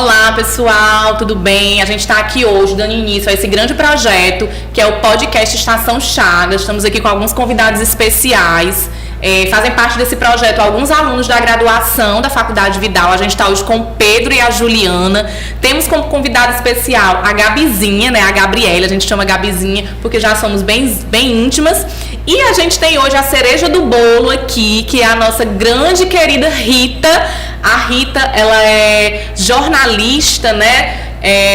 Olá, pessoal, tudo bem? A gente está aqui hoje dando início a esse grande projeto que é o podcast Estação Chagas. Estamos aqui com alguns convidados especiais. Fazem parte desse projeto alguns alunos da graduação da Faculdade Vidal. A gente está hoje com o Pedro e a Juliana. Temos como convidada especial a Gabizinha, né? A Gabriela, a gente chama Gabizinha porque já somos bem íntimas. E a gente tem hoje a cereja do bolo aqui, que é a nossa grande querida Rita. A Rita, ela é jornalista, né?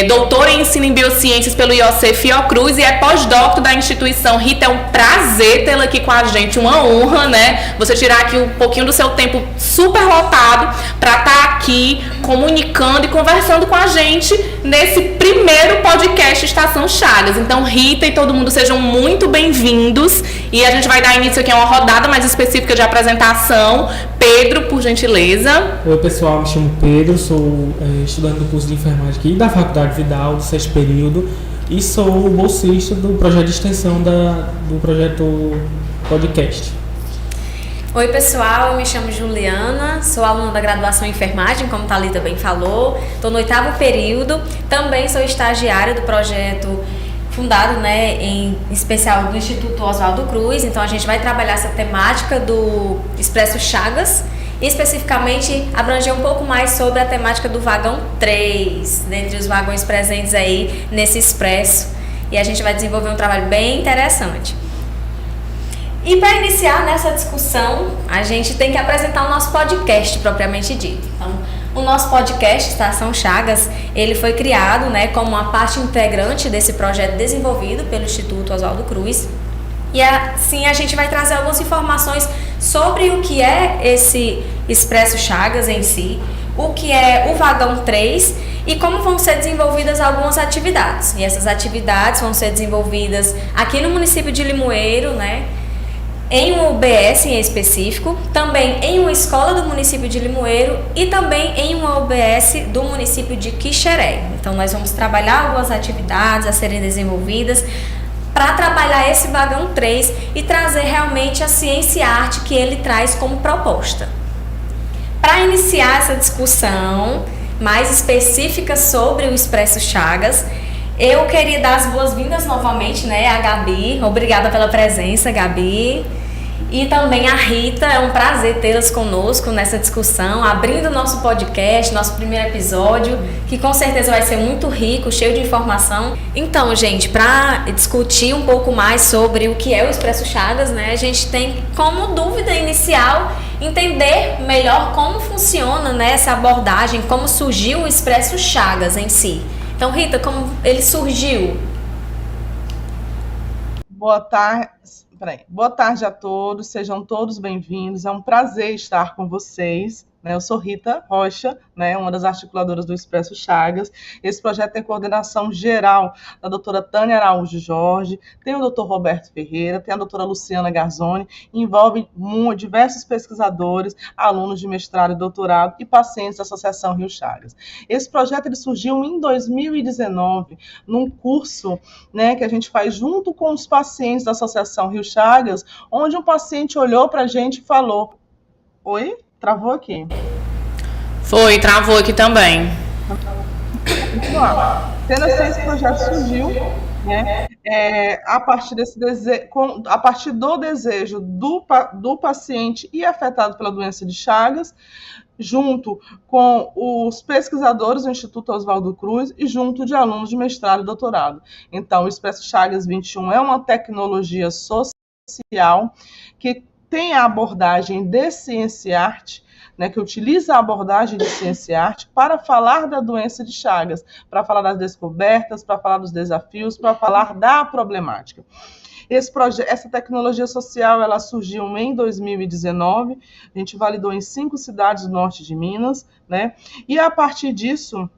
Doutora em ensino em biociências pelo IOC Fiocruz e é pós-doutor da instituição. Rita, é um prazer tê-la aqui com a gente, uma honra, né? Você tirar aqui um pouquinho do seu tempo super lotado para estar aqui comunicando e conversando com a gente nesse primeiro podcast Estação Chagas. Então, Rita e todo mundo, sejam muito bem-vindos e a gente vai dar início aqui a uma rodada mais específica de apresentação. Pedro, por gentileza. Oi, pessoal, me chamo Pedro, sou estudante do curso de enfermagem aqui da Faculdade Vidal, do 6º período, e sou bolsista do projeto de extensão do projeto podcast. Oi, pessoal, eu me chamo Juliana, sou aluna da graduação em enfermagem, como Thalita bem falou, estou no 8º período, também sou estagiária do projeto fundado, né, em especial do Instituto Oswaldo Cruz. Então a gente vai trabalhar essa temática do Expresso Chagas e especificamente abranger um pouco mais sobre a temática do vagão 3, dentre os vagões presentes aí nesse expresso, e a gente vai desenvolver um trabalho bem interessante. E para iniciar nessa discussão, a gente tem que apresentar o nosso podcast propriamente dito. Então, o nosso podcast Estação Chagas, ele foi criado, né, como uma parte integrante desse projeto desenvolvido pelo Instituto Oswaldo Cruz. E assim a gente vai trazer algumas informações sobre o que é esse Expresso Chagas em si, o que é o Vagão 3 e como vão ser desenvolvidas algumas atividades. E essas atividades vão ser desenvolvidas aqui no município de Limoeiro, né, em um UBS em específico, também em uma escola do município de Limoeiro e também em uma UBS do município de Quixeré. Então nós vamos trabalhar algumas atividades a serem desenvolvidas para trabalhar esse vagão 3 e trazer realmente a ciência e a arte que ele traz como proposta. Para iniciar essa discussão mais específica sobre o Expresso Chagas, eu queria dar as boas-vindas novamente, né, a Gabi. Obrigada pela presença, Gabi. E também a Rita, é um prazer tê-las conosco nessa discussão, abrindo o nosso podcast, nosso primeiro episódio, que com certeza vai ser muito rico, cheio de informação. Então, gente, para discutir um pouco mais sobre o que é o Expresso Chagas, né, a gente tem como dúvida inicial entender melhor como funciona, né, essa abordagem, como surgiu o Expresso Chagas em si. Então, Rita, como ele surgiu? Boa tarde a todos, sejam todos bem-vindos. É um prazer estar com vocês. Eu sou Rita Rocha, uma das articuladoras do Expresso Chagas. Esse projeto tem coordenação geral da doutora Tânia Araújo Jorge, tem o doutor Roberto Ferreira, tem a doutora Luciana Garzoni, envolve diversos pesquisadores, alunos de mestrado e doutorado e pacientes da Associação Rio Chagas. Esse projeto ele surgiu em 2019, num curso que a gente faz junto com os pacientes da Associação Rio Chagas, onde um paciente olhou para a gente e falou: Oi? Travou aqui. Foi, travou aqui também. Vamos lá. Sendo assim, esse projeto surgiu, a partir a partir do desejo do paciente e afetado pela doença de Chagas, junto com os pesquisadores do Instituto Oswaldo Cruz e junto de alunos de mestrado e doutorado. Então, o Expresso Chagas 21 é uma tecnologia social que tem a abordagem de ciência e arte, que utiliza a abordagem de ciência e arte para falar da doença de Chagas, para falar das descobertas, para falar dos desafios, para falar da problemática. Essa tecnologia social ela surgiu em 2019, a gente validou em 5 cidades do norte de Minas, e a partir disso,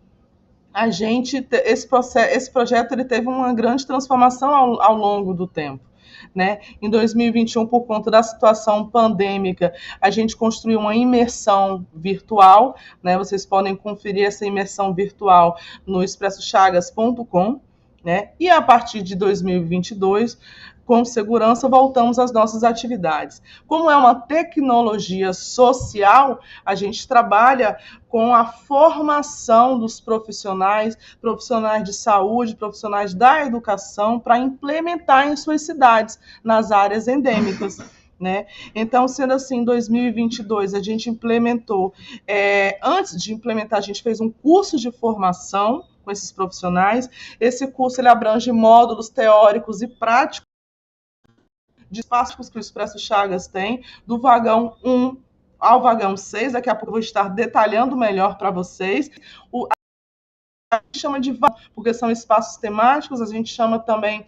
esse projeto ele teve uma grande transformação ao longo do tempo. Em 2021, por conta da situação pandêmica, a gente construiu uma imersão virtual, vocês podem conferir essa imersão virtual no expressochagas.com, e a partir de 2022, com segurança, voltamos às nossas atividades. Como é uma tecnologia social, a gente trabalha com a formação dos profissionais de saúde, profissionais da educação, para implementar em suas cidades, nas áreas endêmicas. Né? Então, sendo assim, em 2022, a gente implementou, antes de implementar, a gente fez um curso de formação com esses profissionais. Esse curso ele abrange módulos teóricos e práticos de espaços que o Expresso Chagas tem, do vagão 1 ao vagão 6, daqui a pouco eu vou estar detalhando melhor para vocês. A gente chama de vagão, porque são espaços temáticos, a gente chama também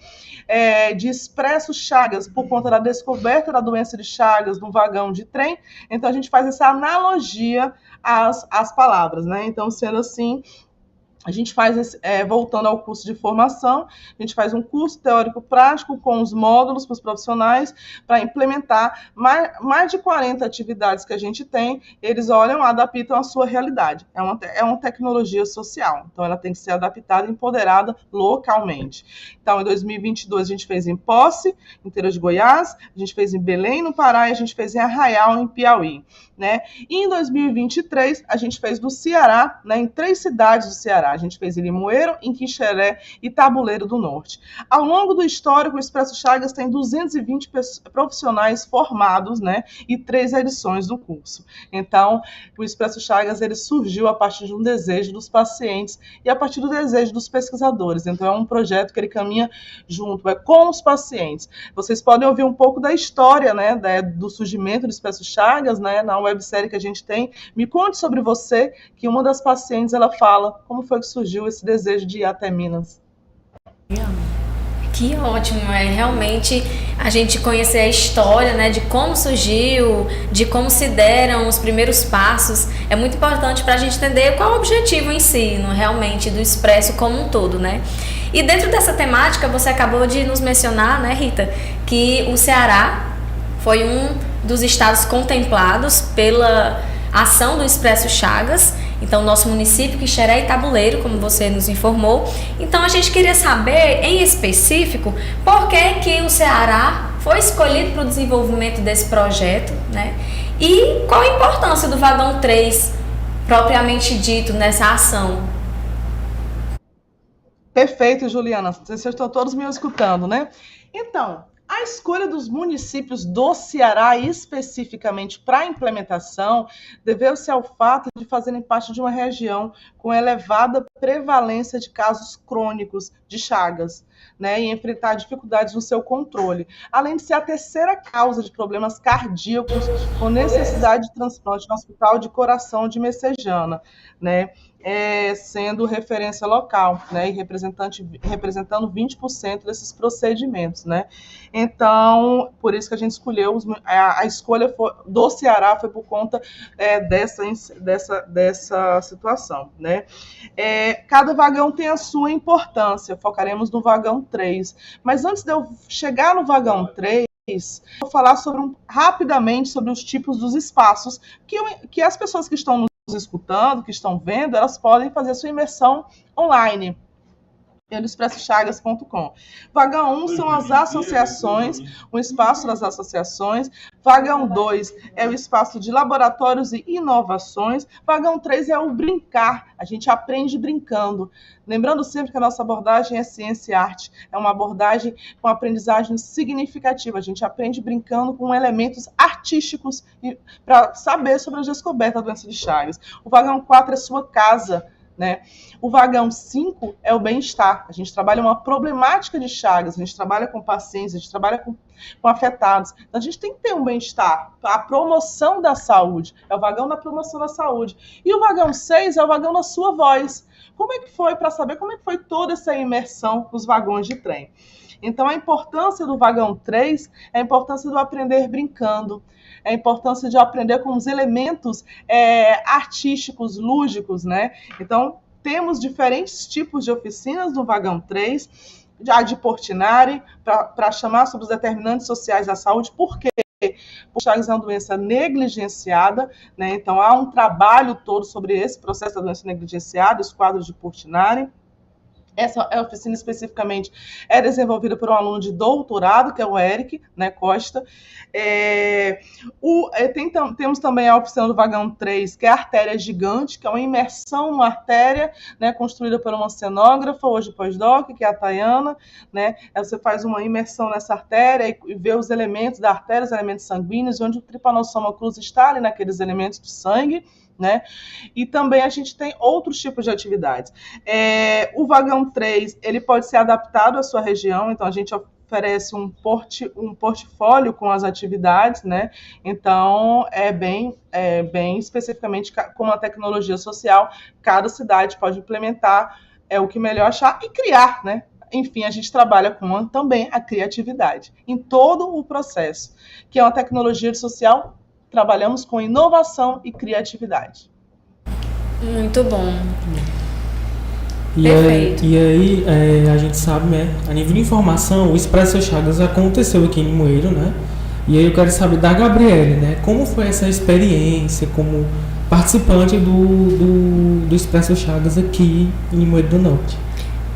de Expresso Chagas, por conta da descoberta da doença de Chagas no vagão de trem. Então, a gente faz essa analogia às palavras, né? Então, sendo assim, a gente faz, voltando ao curso de formação, a gente faz um curso teórico-prático com os módulos para os profissionais para implementar mais de 40 atividades que a gente tem, eles olham, adaptam à sua realidade. É uma tecnologia social, então ela tem que ser adaptada e empoderada localmente. Então, em 2022, a gente fez em Posse, interior de Goiás, a gente fez em Belém, no Pará, e a gente fez em Arraial, em Piauí. Né? E em 2023, a gente fez no Ceará, né, em 3 cidades do Ceará. A gente fez em Limoeiro, em Quixeré e Tabuleiro do Norte. Ao longo do histórico, o Expresso Chagas tem 220 profissionais formados, né, e 3 edições do curso. Então, o Expresso Chagas ele surgiu a partir de um desejo dos pacientes e a partir do desejo dos pesquisadores. Então, é um projeto que ele caminha junto, com os pacientes. Vocês podem ouvir um pouco da história, né, do surgimento do Expresso Chagas, né, na websérie que a gente tem. Me conte sobre você, que uma das pacientes, ela fala como foi que surgiu esse desejo de ir até Minas. Que ótimo, realmente a gente conhecer a história, né, de como surgiu, de como se deram os primeiros passos, é muito importante para a gente entender qual é o objetivo em si, realmente, do Expresso como um todo, né? E dentro dessa temática, você acabou de nos mencionar, né, Rita, que o Ceará foi um dos estados contemplados pela ação do Expresso Chagas. Então, nosso município, Quixeré e Tabuleiro, como você nos informou. Então, a gente queria saber, em específico, por que o Ceará foi escolhido para o desenvolvimento desse projeto, né? E qual a importância do vagão 3, propriamente dito, nessa ação? Perfeito, Juliana. Vocês estão todos me escutando, né? Então, a escolha dos municípios do Ceará, especificamente para a implementação, deveu-se ao fato de fazerem parte de uma região com elevada prevalência de casos crônicos de Chagas, né, e enfrentar dificuldades no seu controle, além de ser a terceira causa de problemas cardíacos com necessidade de transplante no Hospital de Coração de Messejana, né, sendo referência local, né, e representando 20% desses procedimentos, né. Então, por isso que a gente escolheu, a escolha do Ceará foi por conta dessa situação, né. Cada vagão tem a sua importância, focaremos no vagão 3, mas antes de eu chegar no vagão 3, vou falar rapidamente sobre os tipos dos espaços que as pessoas que estão nos escutando, que estão vendo, elas podem fazer a sua imersão online pelo expressochagas.com. Vagão 1 são as associações, o espaço das associações. Vagão 2 é o espaço de laboratórios e inovações. Vagão 3 é o brincar, a gente aprende brincando. Lembrando sempre que a nossa abordagem é ciência e arte, é uma abordagem com aprendizagem significativa. A gente aprende brincando com elementos artísticos para saber sobre a descoberta da doença de Chagas. O vagão 4 é sua casa, né? O vagão 5 é o bem-estar. A gente trabalha uma problemática de Chagas, a gente trabalha com pacientes, a gente trabalha com afetados. Então, a gente tem que ter um bem-estar. A promoção da saúde é o vagão da promoção da saúde. E o vagão 6 é o vagão da sua voz. Como é que foi, para saber como é que foi toda essa imersão nos vagões de trem? Então, a importância do vagão 3 é a importância do aprender brincando, é a importância de aprender com os elementos artísticos, lúdicos, né? Então, temos diferentes tipos de oficinas no vagão 3, já de Portinari, para chamar sobre os determinantes sociais da saúde, por quê? Porque Chagas é uma doença negligenciada, né? Então, há um trabalho todo sobre esse processo da doença negligenciada, os quadros de Portinari. Essa oficina especificamente é desenvolvida por um aluno de doutorado, que é o Eric, né, Costa. Temos também a oficina do vagão 3, que é a artéria gigante, que é uma imersão numa artéria, né, construída por uma cenógrafa, hoje pós-doc, que é a Tayana. Né? Você faz uma imersão nessa artéria e vê os elementos da artéria, os elementos sanguíneos, onde o tripanossoma cruz está ali naqueles elementos do sangue. Né? E também a gente tem outros tipos de atividades. O vagão 3, ele pode ser adaptado à sua região, então a gente oferece um portfólio com as atividades, né? Então bem especificamente como a tecnologia social, cada cidade pode implementar o que melhor achar e criar, né? Enfim, a gente trabalha com também a criatividade em todo o processo, que é uma tecnologia social. Trabalhamos com inovação e criatividade. Muito bom. Perfeito. E aí, a gente sabe, né, a nível de informação, o Expresso Chagas aconteceu aqui em Limoeiro, né? E aí eu quero saber da Gabriele, né, como foi essa experiência como participante do Expresso Chagas aqui em Limoeiro do Norte.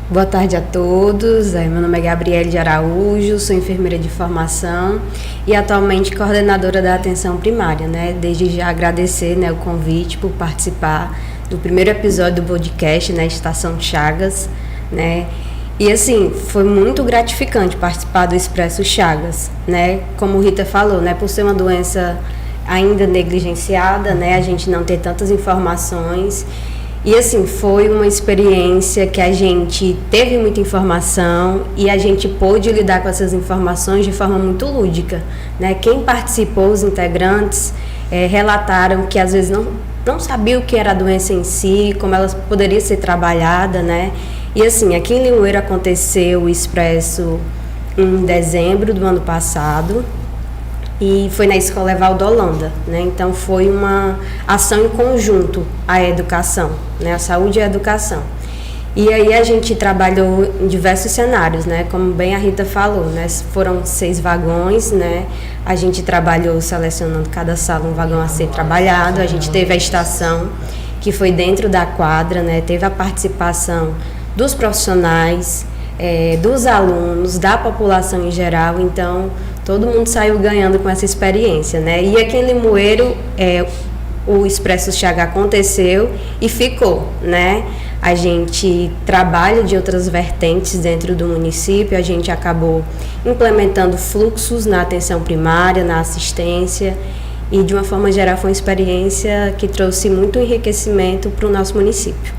Boa tarde a todos, meu nome é Gabriele de Araújo, sou enfermeira de formação e atualmente coordenadora da atenção primária, né? Desde já agradecer, né, o convite por participar do primeiro episódio do podcast, né, Estação Chagas, né? E assim, foi muito gratificante participar do Expresso Chagas, né? Como Rita falou, né, por ser uma doença ainda negligenciada, né, a gente não ter tantas informações. E assim, foi uma experiência que a gente teve muita informação e a gente pôde lidar com essas informações de forma muito lúdica, né? Quem participou, os integrantes, relataram que às vezes não sabia o que era a doença em si, como ela poderia ser trabalhada, né? E assim, aqui em Limoeiro aconteceu o Expresso em dezembro do ano passado, e foi na Escola Evaldo Holanda, né? Então foi uma ação em conjunto à educação, né? A saúde e a educação. E aí a gente trabalhou em diversos cenários, né? Como bem a Rita falou, né? Foram 6 vagões, né? A gente trabalhou selecionando cada sala um vagão a ser trabalhado. A gente teve a estação que foi dentro da quadra, né? Teve a participação dos profissionais, dos alunos, da população em geral. Então todo mundo saiu ganhando com essa experiência, né? E aqui em Limoeiro, o Expresso Chagas aconteceu e ficou, né? A gente trabalha de outras vertentes dentro do município, a gente acabou implementando fluxos na atenção primária, na assistência, e de uma forma geral foi uma experiência que trouxe muito enriquecimento para o nosso município.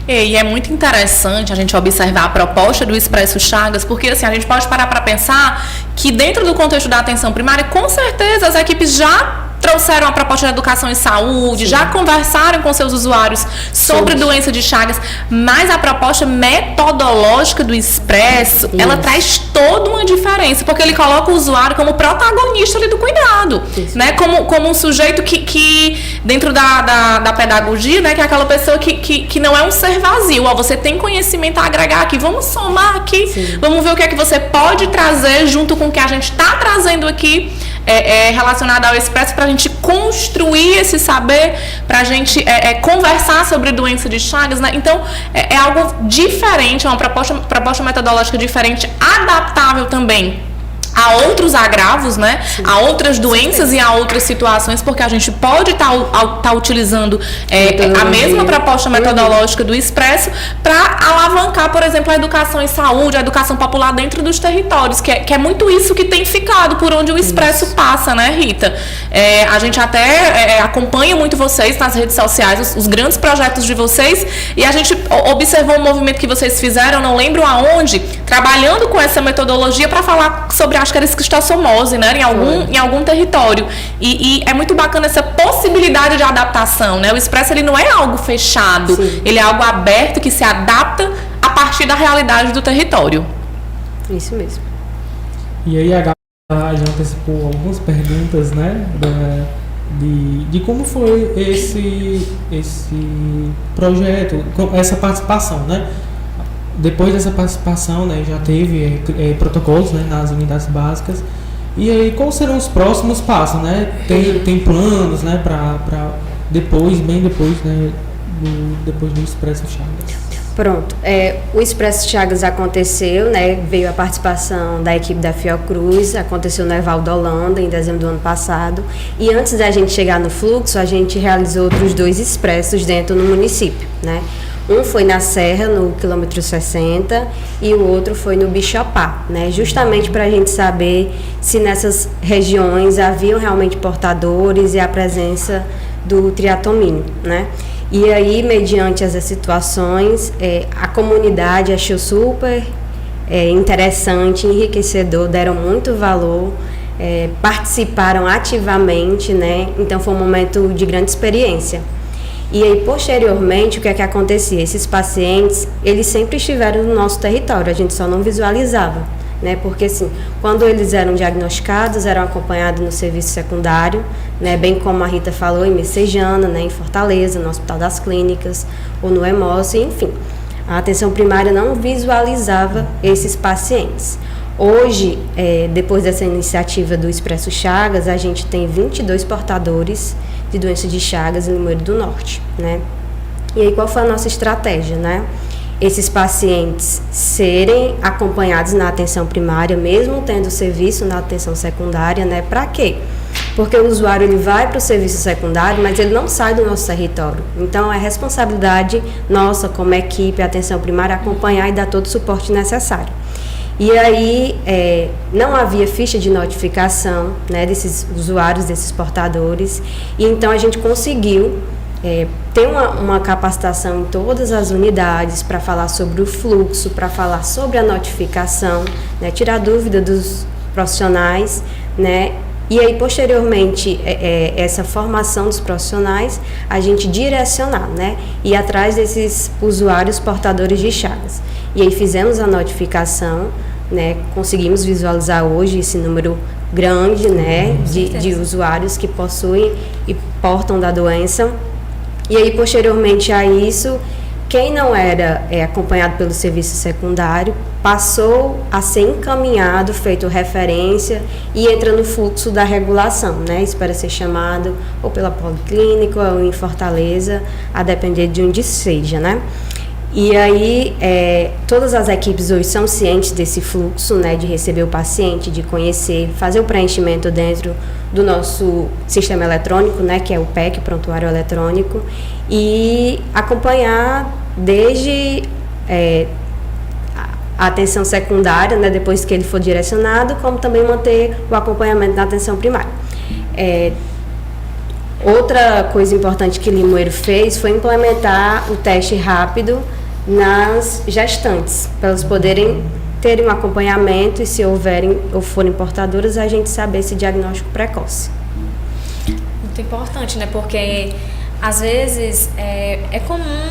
E é muito interessante a gente observar a proposta do Expresso Chagas, porque assim, a gente pode parar para pensar que dentro do contexto da atenção primária, com certeza as equipes já trouxeram a proposta de educação e saúde, já conversaram com seus usuários sobre doença de Chagas, mas a proposta metodológica do Expresso, ela traz toda uma diferença, porque ele coloca o usuário como protagonista ali do cuidado, né? Como um sujeito que dentro da pedagogia, né, que é aquela pessoa que não é um ser vazio, você tem conhecimento a agregar aqui, vamos somar aqui, vamos ver o que é que você pode trazer junto com o que a gente está trazendo aqui, relacionado ao Expresso, para a gente construir esse saber, para a gente conversar sobre doença de Chagas, né? Então é algo diferente, é uma proposta metodológica diferente, adaptável também a outros agravos, né? A outras doenças e a outras situações, porque a gente pode estar utilizando a mesma proposta metodológica do Expresso para alavancar, por exemplo, a educação em saúde, a educação popular dentro dos territórios, que é muito isso que tem ficado por onde o Expresso passa, né, Rita? A gente até acompanha muito vocês nas redes sociais, os grandes projetos de vocês, e a gente observou um movimento que vocês fizeram, não lembro aonde, trabalhando com essa metodologia para falar sobre, acho que era esquistossomose, né, em algum território. E é muito bacana essa possibilidade de adaptação, né? O Expresso, ele não é algo fechado, ele é algo aberto que se adapta a partir da realidade do território. Isso mesmo. E aí a Gabi já antecipou algumas perguntas, né, de como foi esse projeto, essa participação, né? Depois dessa participação, né, já teve protocolos, né, nas unidades básicas. E aí, quais serão os próximos passos, né? Tem planos, né, para depois, bem depois, né, depois do Expresso Chagas? Pronto, o Expresso Chagas aconteceu, né, veio a participação da equipe da Fiocruz, aconteceu no Evaldo Holanda em dezembro do ano passado, e antes da gente chegar no fluxo, a gente realizou outros 2 expressos dentro do município, né. Um foi na Serra, no quilômetro 60, e o outro foi no Bixopá, né, justamente para a gente saber se nessas regiões haviam realmente portadores e a presença do triatomínio, né. E aí, mediante essas situações, a comunidade achou super interessante, enriquecedor, deram muito valor, participaram ativamente, né? Então foi um momento de grande experiência. E aí, posteriormente, o que é que acontecia? Esses pacientes, eles sempre estiveram no nosso território, a gente só não visualizava, né? Porque, assim, quando eles eram diagnosticados, eram acompanhados no serviço secundário, né? Bem como a Rita falou, em Messejana, né? Em Fortaleza, no Hospital das Clínicas, ou no Hemócio, enfim. A atenção primária não visualizava esses pacientes. Hoje, depois dessa iniciativa do Expresso Chagas, a gente tem 22 portadores de doença de Chagas em Limoeiro do Norte, né? E aí, qual foi a nossa estratégia, né? Esses pacientes serem acompanhados na atenção primária, mesmo tendo serviço na atenção secundária, né? Para quê? Porque o usuário ele vai para o serviço secundário, mas ele não sai do nosso território. Então, é responsabilidade nossa, como equipe, atenção primária, acompanhar e dar todo o suporte necessário. E aí, não havia ficha de notificação, né, desses usuários, desses portadores, e então a gente conseguiu ter uma capacitação em todas as unidades para falar sobre o fluxo, para falar sobre a notificação, né, tirar dúvida dos profissionais, né, e aí posteriormente essa formação dos profissionais, a gente direcionar, né, ir atrás desses usuários portadores de Chagas. E aí fizemos a notificação, né, conseguimos visualizar hoje esse número grande, né, de usuários que possuem e portam da doença. E aí, posteriormente a isso, quem não era acompanhado pelo serviço secundário passou a ser encaminhado, feito referência e entra no fluxo da regulação, né? Espera ser chamado ou pela policlínica ou em Fortaleza, a depender de onde seja, né? E aí, todas as equipes hoje são cientes desse fluxo, né, de receber o paciente, de conhecer, fazer o preenchimento dentro do nosso sistema eletrônico, né, que é o PEC, Prontuário Eletrônico, e acompanhar desde a atenção secundária, né, depois que ele for direcionado, como também manter o acompanhamento da atenção primária. Outra coisa importante que Limoeiro fez foi implementar o teste rápido nas gestantes, para elas poderem terem um acompanhamento e, se houverem ou forem portadoras, a gente saber esse diagnóstico precoce. Muito importante, né? Porque às vezes é comum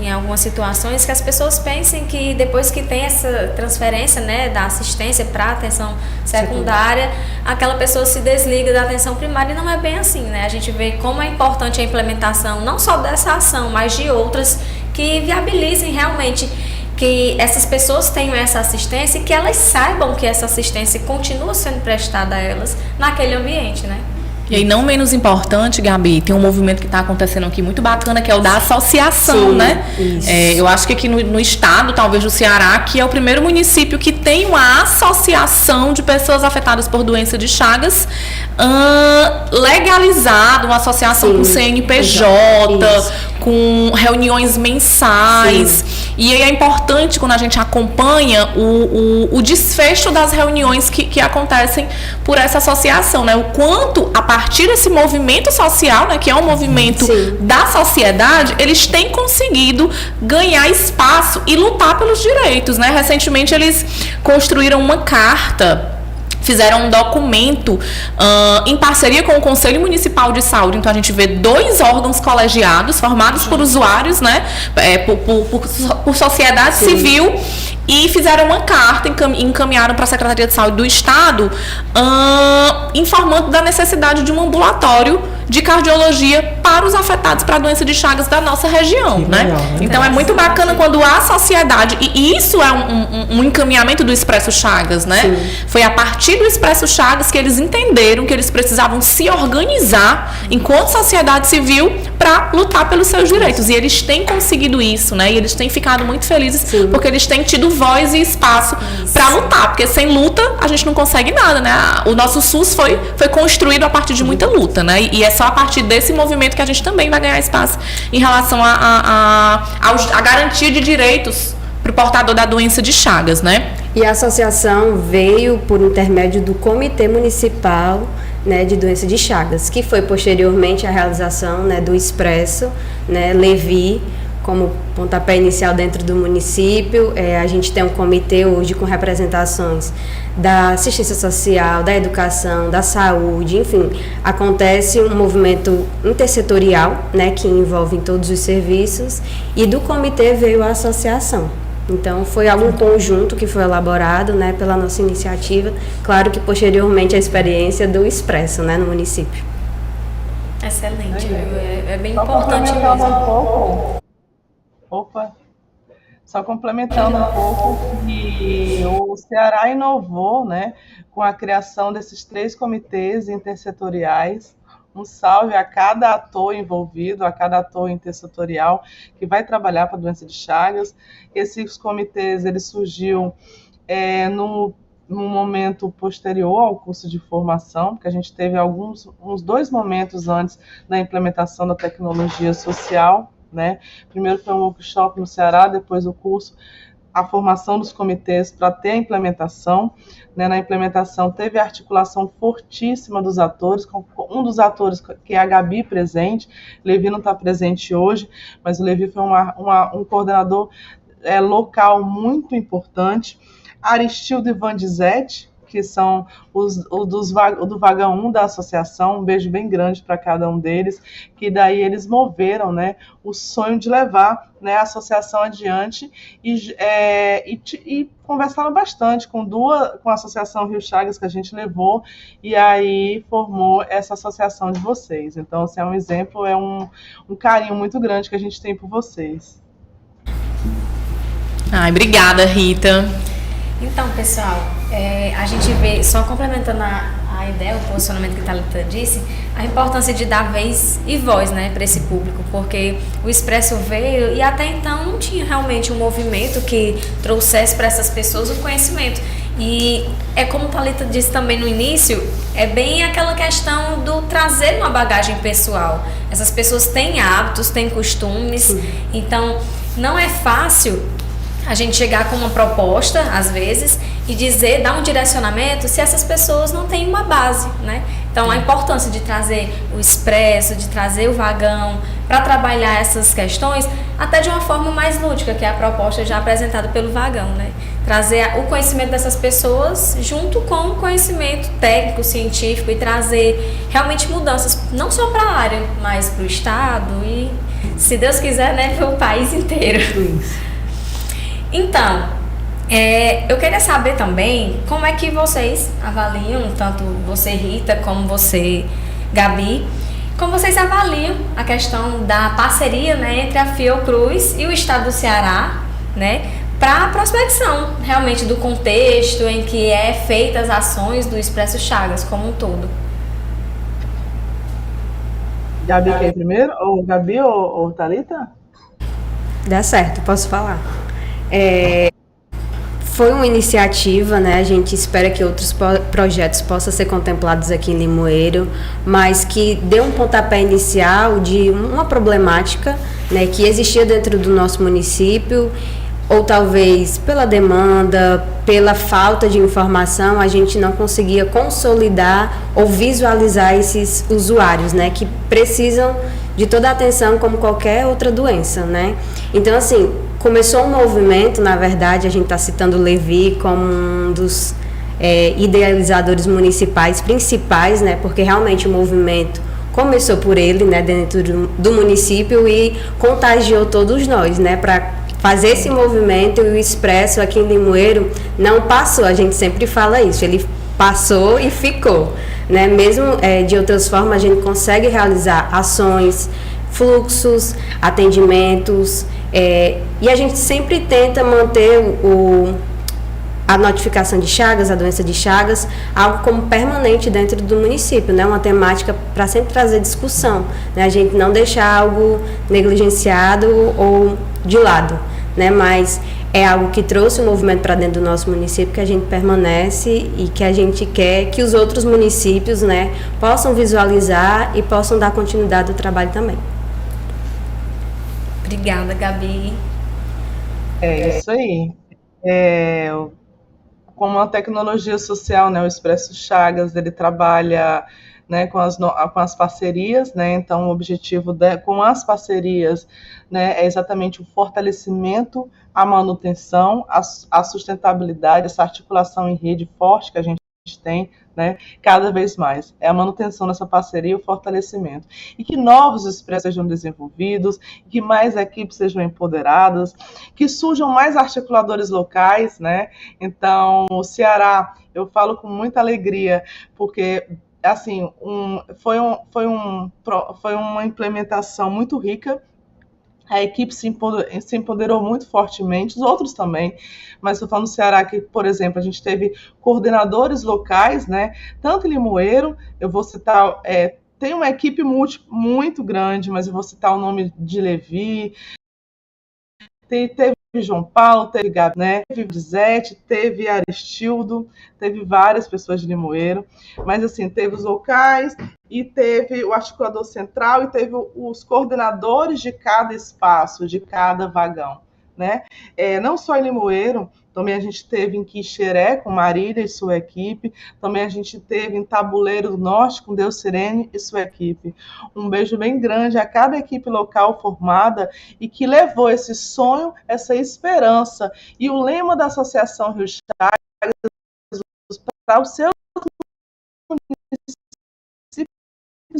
em algumas situações que as pessoas pensem que depois que tem essa transferência, né, da assistência para a atenção secundária, aquela pessoa se desliga da atenção primária, e não é bem assim, né? A gente vê como é importante a implementação não só dessa ação, mas de outras que viabilizem realmente que essas pessoas tenham essa assistência e que elas saibam que essa assistência continua sendo prestada a elas naquele ambiente, né? E aí, não menos importante, Gabi, tem um movimento que está acontecendo aqui muito bacana, que é o da associação, Sim, né? Eu acho que aqui no estado, talvez do Ceará, que é o primeiro município que tem uma associação de pessoas afetadas por doença de Chagas legalizado, uma associação com CNPJ, com reuniões mensais. Sim. E aí é importante, quando a gente acompanha o desfecho das reuniões que acontecem por essa associação, né? O quanto, a partir desse movimento social, né, que é um movimento da sociedade, eles têm conseguido ganhar espaço e lutar pelos direitos, né? Recentemente eles construíram uma carta, fizeram um documento em parceria com o Conselho Municipal de Saúde. Então a gente vê 2 órgãos colegiados formados por usuários, né, por sociedade civil, e fizeram uma carta, encaminharam para a Secretaria de Saúde do Estado, informando da necessidade de um ambulatório de cardiologia para os afetados para a doença de Chagas da nossa região, Que né? legal, né? Então é muito bacana quando a sociedade, e isso é um encaminhamento do Expresso Chagas, né? Sim. Foi a partir do Expresso Chagas que eles entenderam que eles precisavam se organizar enquanto sociedade civil para lutar pelos seus direitos. E eles têm conseguido isso, né? E eles têm ficado muito felizes Sim. porque eles têm tido voz e espaço para lutar. Porque sem luta a gente não consegue nada, né? O nosso SUS foi construído a partir de muita luta, né? E é só a partir desse movimento que a gente também vai ganhar espaço em relação a garantia de direitos para o portador da doença de Chagas, né? E a associação veio por intermédio do Comitê Municipal, né, de Doença de Chagas, que foi posteriormente a realização, né, do Expresso, né, Levi, como pontapé inicial dentro do município. A gente tem um comitê hoje com representações da assistência social, da educação, da saúde, enfim, acontece um movimento intersetorial, né, que envolve todos os serviços, e do comitê veio a associação. Então, foi algo conjunto que foi elaborado, né, pela nossa iniciativa, claro que posteriormente a experiência do Expresso, né, no município. Excelente, é bem Só importante complementando mesmo. um pouco. Só complementando um pouco que o Ceará inovou, né, com a criação desses 3 comitês intersetoriais. Um salve a cada ator envolvido, a cada ator intersetorial que vai trabalhar para a doença de Chagas. Esses comitês, eles surgiram no momento posterior ao curso de formação, porque a gente teve uns 2 momentos antes da implementação da tecnologia social, né? Primeiro foi um workshop no Ceará, depois o curso, a formação dos comitês para ter a implementação, né? Na implementação teve a articulação fortíssima dos atores, com um dos atores que é a Gabi presente. Levi não está presente hoje, mas o Levi foi um coordenador local muito importante. Aristildo e Vandizete, que são do Vagão 1 da associação, um beijo bem grande para cada um deles, que daí eles moveram, né, o sonho de levar, né, a associação adiante e conversaram bastante com a Associação Rio Chagas que a gente levou, e aí formou essa associação de vocês. Então, assim, é um exemplo, é um carinho muito grande que a gente tem por vocês. Ai, obrigada, Rita. Então, pessoal, a gente vê, só complementando a ideia, o posicionamento que a Thalita disse, a importância de dar vez e voz, né, para esse público, porque o Expresso veio e até então não tinha realmente um movimento que trouxesse para essas pessoas o conhecimento. E é como a Thalita disse também no início, é bem aquela questão do trazer uma bagagem pessoal. Essas pessoas têm hábitos, têm costumes, então não é fácil a gente chegar com uma proposta, às vezes, e dar um direcionamento se essas pessoas não têm uma base, né? Então, a importância de trazer o Expresso, de trazer o Vagão, para trabalhar essas questões, até de uma forma mais lúdica, que é a proposta já apresentada pelo Vagão, né? Trazer o conhecimento dessas pessoas junto com o conhecimento técnico, científico, e trazer realmente mudanças, não só para a área, mas para o Estado e, se Deus quiser, né, para o país inteiro. Então, eu queria saber também como é que vocês avaliam, tanto você, Rita, como você, Gabi, como vocês avaliam a questão da parceria, né, entre a Fiocruz e o Estado do Ceará, né, para a prospecção realmente do contexto em que feitas as ações do Expresso Chagas como um todo. Gabi quer ir primeiro? Ou Gabi ou Thalita? Dá certo, posso falar. Foi uma iniciativa, né? A gente espera que outros projetos possam ser contemplados aqui em Limoeiro, mas que deu um pontapé inicial de uma problemática, né, que existia dentro do nosso município, ou talvez pela demanda, pela falta de informação, a gente não conseguia consolidar ou visualizar esses usuários, né, que precisam de toda a atenção como qualquer outra doença, né? Então, assim, começou um movimento, na verdade, a gente está citando o Levi como um dos idealizadores municipais principais, né? Porque realmente o movimento começou por ele, né, dentro do município, e contagiou todos nós, né, para fazer esse movimento. E o Expresso aqui em Limoeiro não passou, a gente sempre fala isso, ele passou e ficou, né? Mesmo de outras formas, a gente consegue realizar ações, fluxos, atendimentos, e a gente sempre tenta manter a notificação de Chagas, a doença de Chagas, algo como permanente dentro do município, né? Uma temática para sempre trazer discussão, né? A gente não deixar algo negligenciado ou de lado, né? Mas é algo que trouxe o movimento para dentro do nosso município, que a gente permanece e que a gente quer que os outros municípios, né, possam visualizar e possam dar continuidade ao trabalho também. Obrigada, Gabi. É isso aí. Como a tecnologia social, né, o Expresso Chagas, ele trabalha, né, com as parcerias, né, então o objetivo com as parcerias, né, é exatamente o fortalecimento, a manutenção, a sustentabilidade, essa articulação em rede forte que a gente tem, né, cada vez mais. É a manutenção dessa parceria e o fortalecimento. E que novos expressos sejam desenvolvidos, que mais equipes sejam empoderadas, que surjam mais articuladores locais, né? Então, o Ceará, eu falo com muita alegria, porque assim, foi uma implementação muito rica. A equipe se empoderou muito fortemente, os outros também, mas estou falando do Ceará que, por exemplo, a gente teve coordenadores locais, né? Tanto em Limoeiro, eu vou citar, tem uma equipe muito grande, mas eu vou citar o nome de Levi, teve João Paulo, teve Gabi, né? Teve Dizete, teve Aristildo, teve várias pessoas de Limoeiro, mas assim, teve os locais e teve o articulador central e teve os coordenadores de cada espaço, de cada vagão, né? Não só em Limoeiro, também a gente teve em Quixeré, com Marília e sua equipe, também a gente teve em Tabuleiro do Norte, com Deus Serene e sua equipe. Um beijo bem grande a cada equipe local formada e que levou esse sonho, essa esperança. E o lema da Associação Rio Chagas para os seus municípios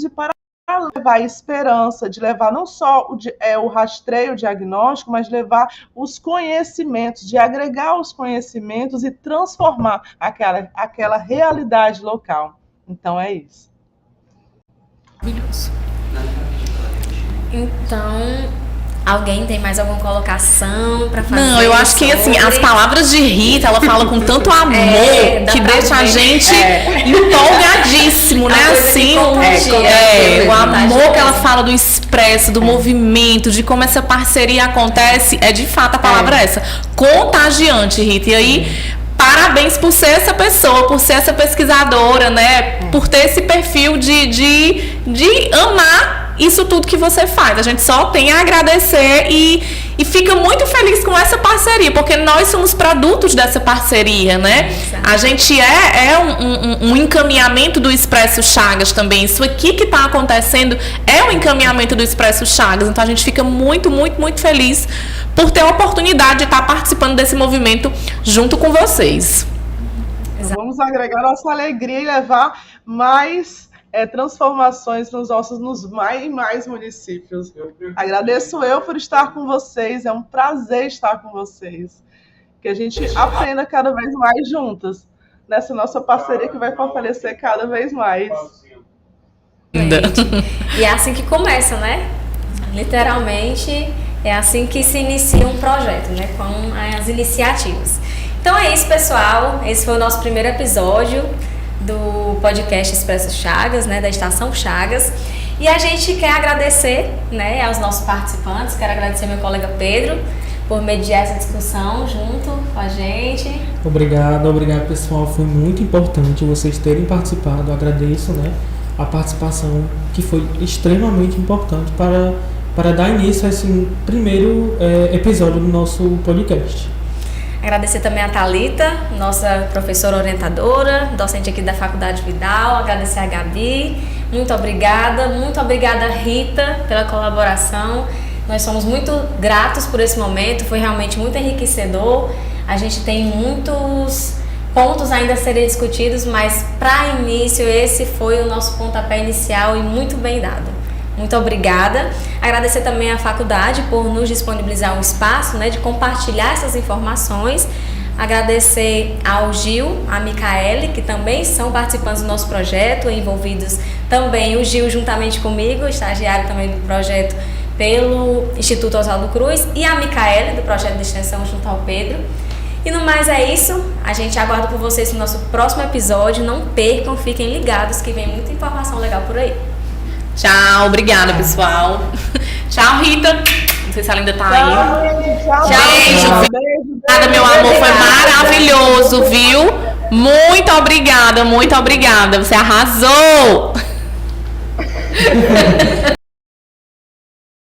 e para levar a esperança, de levar não só o rastreio, o diagnóstico, mas de levar os conhecimentos, de agregar os conhecimentos e transformar aquela realidade local. Então é isso. Maravilhoso. Então, alguém tem mais alguma colocação para fazer? Não, eu acho que assim, as palavras de Rita, ela fala com tanto amor que deixa a gente empolgadíssimo, né? Assim, o amor que ela fala do expresso, do movimento, de como essa parceria acontece, de fato a palavra essa. Contagiante, Rita. E aí, parabéns por ser essa pessoa, por ser essa pesquisadora, né? Por ter esse perfil de amar isso tudo que você faz. A gente só tem a agradecer e fica muito feliz com essa parceria, porque nós somos produtos dessa parceria, né? A gente um encaminhamento do Expresso Chagas também. Isso aqui que está acontecendo é um encaminhamento do Expresso Chagas. Então a gente fica muito, muito, muito feliz por ter a oportunidade de estar participando desse movimento junto com vocês. Então, vamos agregar nossa alegria e levar mais transformações nos mais municípios. Agradeço eu por estar com vocês, é um prazer estar com vocês. Que a gente aprenda cada vez mais juntas, nessa nossa parceria que vai fortalecer cada vez mais. E é assim que começa, né? Literalmente, é assim que se inicia um projeto, né? Com as iniciativas. Então é isso, pessoal. Esse foi o nosso primeiro episódio do podcast Expresso Chagas, né, da Estação Chagas. E a gente quer agradecer, né, aos nossos participantes. Quero agradecer meu colega Pedro por mediar essa discussão junto com a gente. Obrigado pessoal. Foi muito importante vocês terem participado. Eu agradeço, né, a participação, que foi extremamente importante para dar início a esse primeiro episódio do nosso podcast. Agradecer também a Thalita, nossa professora orientadora, docente aqui da Faculdade Vidal. Agradecer a Gabi, muito obrigada Rita pela colaboração. Nós somos muito gratos por esse momento, foi realmente muito enriquecedor. A gente tem muitos pontos ainda a serem discutidos, mas para início esse foi o nosso pontapé inicial e muito bem dado. Muito obrigada. Agradecer também à faculdade por nos disponibilizar um espaço, né, de compartilhar essas informações. Agradecer ao Gil, a Micaele, que também são participantes do nosso projeto, envolvidos também o Gil juntamente comigo, estagiário também do projeto pelo Instituto Oswaldo Cruz, e a Micaele, do projeto de extensão junto ao Pedro. E no mais é isso, a gente aguarda por vocês no nosso próximo episódio, não percam, fiquem ligados que vem muita informação legal por aí. Tchau, obrigada, pessoal. Tchau, Rita. Não sei se ela ainda tá aí. Tchau, Beijo. Obrigada, meu amor, foi maravilhoso, viu? Muito obrigada, muito obrigada. Você arrasou!